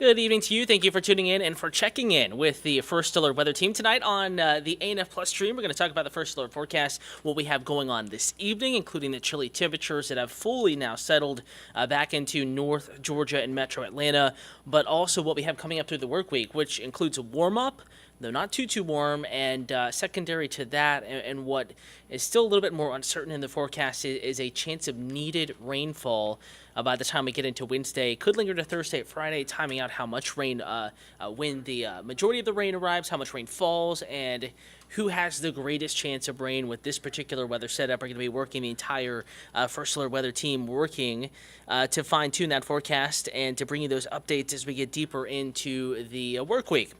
Good evening to you. Thank you for tuning in and for checking in with the First Alert Weather Team. Tonight on the ANF Plus stream, we're going to talk about the First Alert forecast, what we have going on this evening, including the chilly temperatures that have fully now settled back into North Georgia and Metro Atlanta, but also what we have coming up through the work week, which includes a warm-up, though not too warm, and secondary to that, and what is still a little bit more uncertain in the forecast is a chance of needed rainfall by the time we get into Wednesday. Could linger to Thursday, Friday, timing out how much rain, when the majority of the rain arrives, how much rain falls, and who has the greatest chance of rain with this particular weather setup. We're going to be working the entire First Alert Weather Team working to fine-tune that forecast and to bring you those updates as we get deeper into the work week.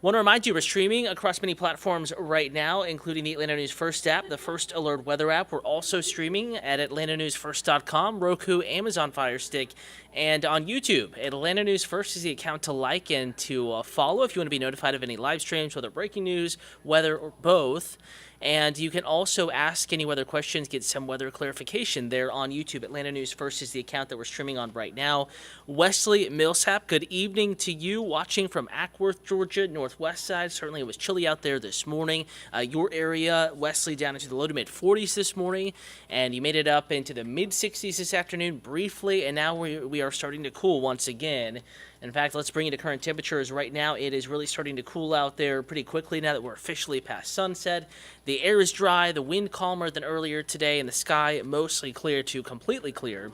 Want to remind you, we're streaming across many platforms right now, including the Atlanta News First app, the First Alert Weather app. We're also streaming at atlantanewsfirst.com, Roku, Amazon Fire Stick, and on YouTube. Atlanta News First is the account to like and to follow if you want to be notified of any live streams, whether breaking news, weather, or both. And you can also ask any weather questions, get some weather clarification there on YouTube. Atlanta News First is the account that we're streaming on right now. Wesley Millsap, good evening to you, watching from Ackworth, Georgia, northwest side. Certainly it was chilly out there this morning. Your area, Wesley, down into the low to mid 40s this morning, and you made it up into the mid 60s this afternoon briefly, and now we are starting to cool once again. In fact, let's bring you to current temperatures. Right now, it is really starting to cool out there pretty quickly now that we're officially past sunset. The air is dry, the wind calmer than earlier today, and the sky mostly clear to completely clear.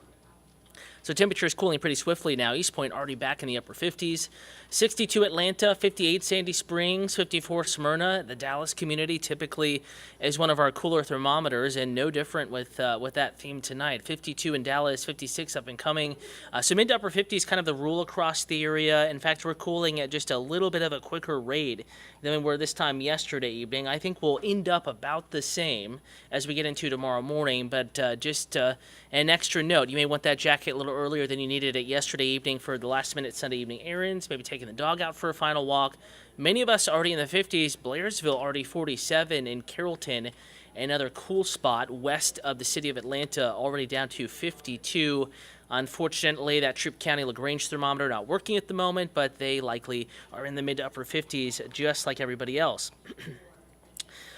So temperature is cooling pretty swiftly now. East Point already back in the upper 50s. 62 Atlanta, 58 Sandy Springs, 54 Smyrna. The Dallas community typically is one of our cooler thermometers, and no different with that theme tonight. 52 in Dallas, 56 up and coming. So mid to upper 50s kind of the rule across the area. In fact, we're cooling at just a little bit of a quicker rate than we were this time yesterday evening. I think we'll end up about the same as we get into tomorrow morning, but just an extra note. You may want that jacket a little earlier than you needed it yesterday evening for the last-minute Sunday evening errands, maybe taking the dog out for a final walk. Many of us already in the 50s. Blairsville already 47, in Carrollton, another cool spot west of the city of Atlanta, already down to 52. Unfortunately, that Troup County LaGrange thermometer not working at the moment, but they likely are in the mid to upper 50s, just like everybody else.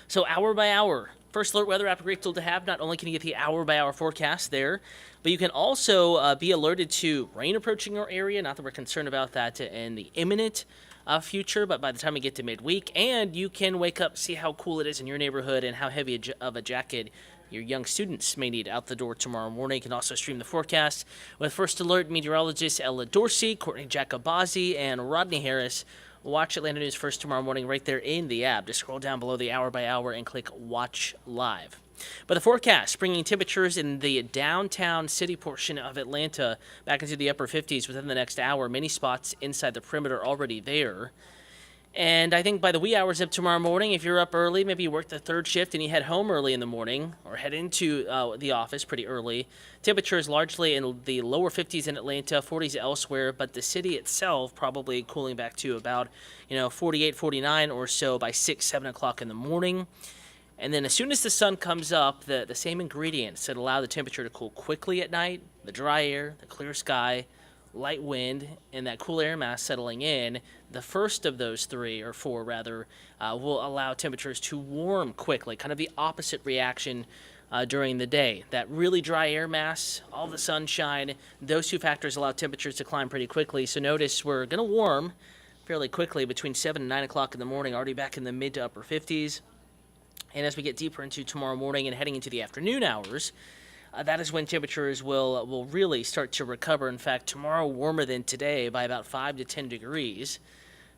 So hour by hour, First Alert Weather app, great tool to have. Not only can you get the hour-by-hour forecast there, but you can also be alerted to rain approaching your area. Not that we're concerned about that in the imminent future, but by the time we get to midweek, and you can wake up, see how cool it is in your neighborhood and how heavy of a jacket your young students may need out the door tomorrow morning. You can also stream the forecast with First Alert meteorologists Ella Dorsey, Courtney Jacobazzi, and Rodney Harris. Watch Atlanta News First tomorrow morning right there in the app. Just scroll down below the hour by hour and click Watch Live. But the forecast, bringing temperatures in the downtown city portion of Atlanta back into the upper 50s within the next hour. Many spots inside the perimeter already there. And I think by the wee hours of tomorrow morning, if you're up early, maybe you work the third shift and you head home early in the morning or head into the office pretty early. Temperatures largely in the lower 50s in Atlanta, 40s elsewhere, but the city itself probably cooling back to about 48, 49 or so by 6, 7 o'clock in the morning. And then as soon as the sun comes up, the same ingredients that allow the temperature to cool quickly at night, the dry air, the clear sky, light wind, and that cool air mass settling in, the first of those three, or four rather, will allow temperatures to warm quickly, kind of the opposite reaction during the day. That really dry air mass, all the sunshine, those two factors allow temperatures to climb pretty quickly. So notice we're going to warm fairly quickly between 7 and 9 o'clock in the morning, already back in the mid to upper 50s. And as we get deeper into tomorrow morning and heading into the afternoon hours, that is when temperatures will really start to recover. In fact, tomorrow warmer than today by about 5 to 10 degrees.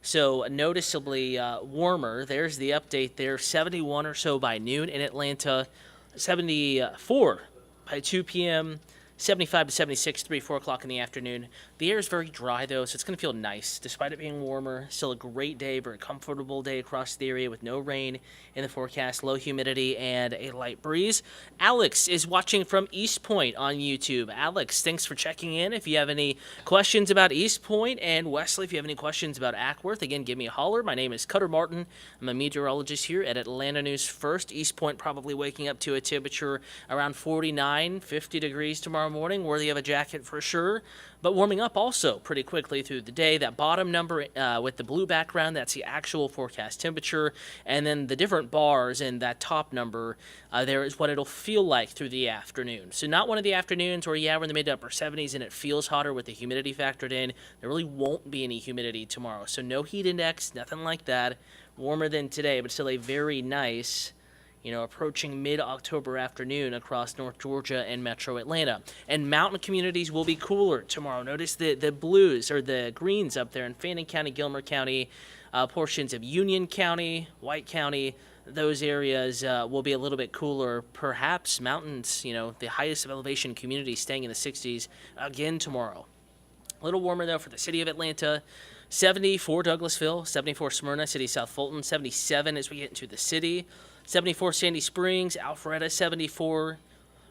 So noticeably warmer. There's the update there. 71 or so by noon in Atlanta. 74 by 2 p.m. 75 to 76, 3, 4 o'clock in the afternoon. The air is very dry, though, so it's going to feel nice. Despite it being warmer, still a great day, very comfortable day across the area with no rain in the forecast, low humidity, and a light breeze. Alex is watching from East Point on YouTube. Alex, thanks for checking in. If you have any questions about East Point, and Wesley, if you have any questions about Ackworth, again, give me a holler. My name is Cutter Martin. I'm a meteorologist here at Atlanta News First. East Point probably waking up to a temperature around 49, 50 degrees tomorrow tomorrow morning, worthy of a jacket for sure, but warming up also pretty quickly through the day. That bottom number with the blue background, that's the actual forecast temperature, and then the different bars in that top number, there is what it'll feel like through the afternoon. So not one of the afternoons where, we're in the mid to upper 70s and it feels hotter with the humidity factored in. There really won't be any humidity tomorrow, so no heat index, nothing like that. Warmer than today, but still a very nice, approaching mid-October afternoon across North Georgia and metro Atlanta. And mountain communities will be cooler tomorrow. Notice the blues or the greens up there in Fannin County, Gilmer County, portions of Union County, White County. Those areas will be a little bit cooler. Perhaps mountains, the highest of elevation communities staying in the 60s again tomorrow. A little warmer, though, for the city of Atlanta. 70 for Douglasville, 74 Smyrna, City South Fulton, 77 as we get into the city. 74 Sandy Springs, Alpharetta 74.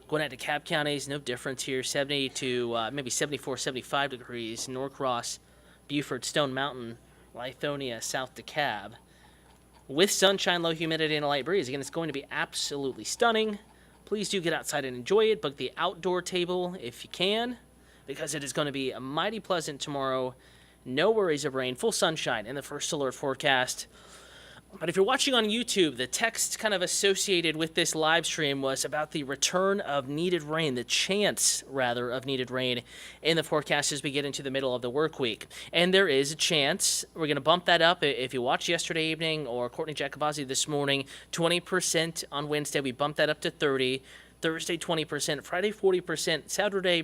Going out to Cobb counties, no difference here. 70 to maybe 74, 75 degrees. Norcross, Beaufort, Stone Mountain, Lithonia, South DeKalb. With sunshine, low humidity, and a light breeze. Again, it's going to be absolutely stunning. Please do get outside and enjoy it. Book the outdoor table if you can, because it is going to be mighty pleasant tomorrow. No worries of rain, full sunshine in the first alert forecast. But if you're watching on YouTube, the text kind of associated with this live stream was about the return of needed rain, the chance, rather, of needed rain in the forecast as we get into the middle of the work week. And there is a chance. We're going to bump that up. If you watched yesterday evening or Courtney Jacobazzi this morning, 20% on Wednesday. We bumped that up to 30%. Thursday, 20%. Friday, 40%. Saturday,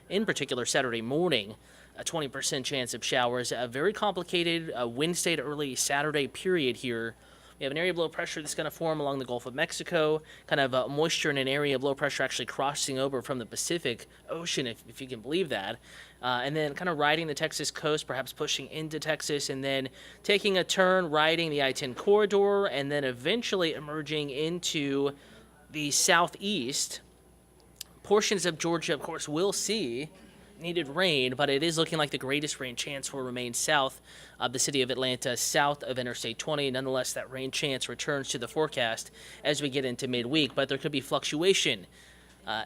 in particular, Saturday morning, a 20% chance of showers. A very complicated Wednesday to early Saturday period here. We have an area of low pressure that's going to form along the Gulf of Mexico, kind of moisture in an area of low pressure actually crossing over from the Pacific Ocean, if you can believe that, and then kind of riding the Texas coast, perhaps pushing into Texas, and then taking a turn, riding the I-10 corridor, and then eventually emerging into the southeast. Portions of Georgia, of course, will see needed rain, but it is looking like the greatest rain chance will remain south of the city of Atlanta, south of Interstate 20. Nonetheless, that rain chance returns to the forecast as we get into midweek, but there could be fluctuation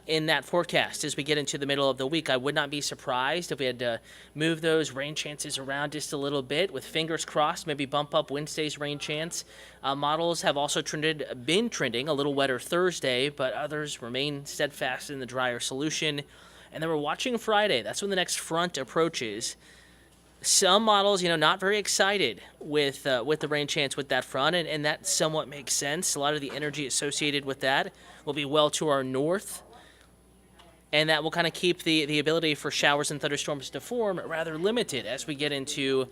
in that forecast as we get into the middle of the week. I would not be surprised if we had to move those rain chances around just a little bit, with fingers crossed, maybe bump up Wednesday's rain chance. Models have also been trending a little wetter Thursday, but others remain steadfast in the drier solution. And then we're watching Friday. That's when the next front approaches. Some models, not very excited with the rain chance with that front, and that somewhat makes sense. A lot of the energy associated with that will be well to our north, and that will kind of keep the ability for showers and thunderstorms to form rather limited as we get into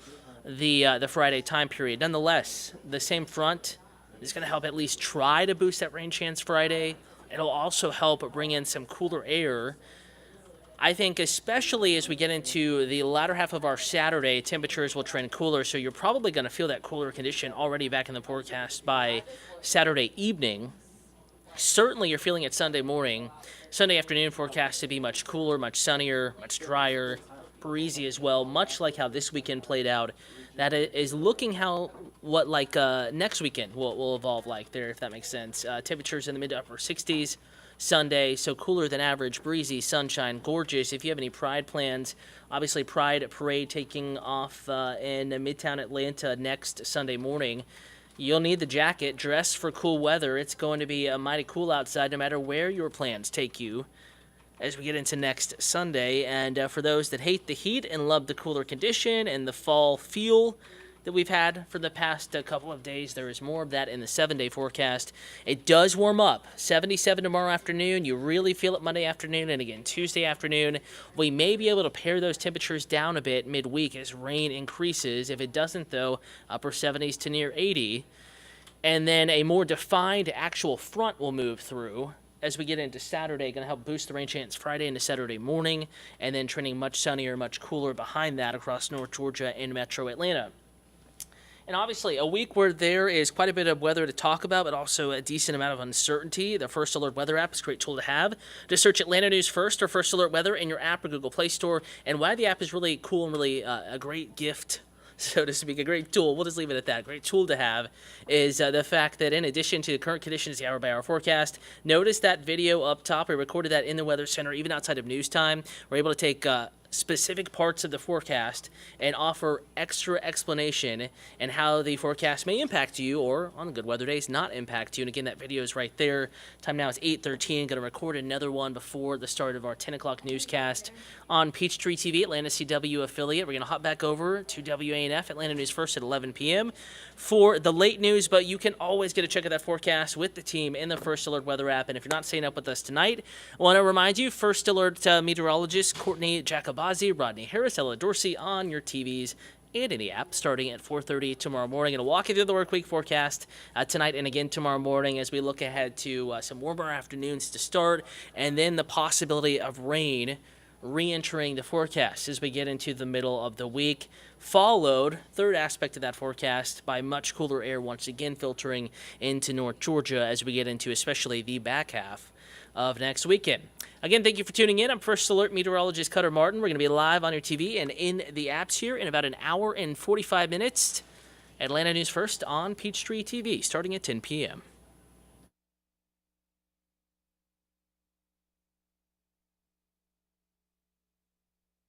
the Friday time period. Nonetheless, the same front is going to help at least try to boost that rain chance Friday. It'll also help bring in some cooler air. I think especially as we get into the latter half of our Saturday, temperatures will trend cooler, so you're probably going to feel that cooler condition already back in the forecast by Saturday evening. Certainly you're feeling it Sunday morning. Sunday afternoon forecast to be much cooler, much sunnier, much drier, breezy as well, much like how this weekend played out. That is looking next weekend will evolve like there, if that makes sense. Temperatures in the mid to upper 60s. Sunday, so cooler than average, breezy, sunshine, gorgeous. If you have any Pride plans, obviously Pride Parade taking off in Midtown Atlanta next Sunday morning. You'll need the jacket, dress for cool weather. It's going to be mighty cool outside no matter where your plans take you as we get into next Sunday. And for those that hate the heat and love the cooler condition and the fall feel that we've had for the past couple of days, there is more of that in the 7-day forecast. It does warm up. 77 tomorrow afternoon. You really feel it Monday afternoon, and again Tuesday afternoon. We may be able to pare those temperatures down a bit midweek as rain increases. If it doesn't, though, upper 70s to near 80. And then a more defined actual front will move through as we get into Saturday, going to help boost the rain chance Friday into Saturday morning, and then trending much sunnier, much cooler behind that across North Georgia and metro Atlanta. And obviously, a week where there is quite a bit of weather to talk about, but also a decent amount of uncertainty. The First Alert Weather app is a great tool to have. Just search Atlanta News First or First Alert Weather in your app or Google Play Store. And why the app is really cool and really a great gift so to speak, a great tool. We'll just leave it at that. Great tool to have is the fact that in addition to the current conditions, the hour-by-hour forecast, notice that video up top. We recorded that in the Weather Center, even outside of news time. We're able to take specific parts of the forecast and offer extra explanation and how the forecast may impact you, or on good weather days not impact you. And again, that video is right there. Time now is 8:13. Going to record another one before the start of our 10 o'clock newscast on Peachtree TV, Atlanta CW affiliate. We're going to hop back over to WANF, Atlanta News First at 11 p.m. for the late news, but you can always get a check of that forecast with the team in the First Alert weather app. And if you're not staying up with us tonight, I want to remind you, First Alert meteorologist Courtney Jacobazi, Rodney Harris, Ella Dorsey on your TVs and in the app starting at 4:30 tomorrow morning. Going to walk you through the work week forecast tonight and again tomorrow morning as we look ahead to some warmer afternoons to start, and then the possibility of rain re-entering the forecast as we get into the middle of the week, followed, third aspect of that forecast, by much cooler air once again filtering into North Georgia as we get into especially the back half of next weekend. Again, thank you for tuning in. I'm First Alert Meteorologist Cutter Martin. We're going to be live on your TV and in the apps here in about an hour and 45 minutes. Atlanta News First on Peachtree TV, starting at 10 p.m.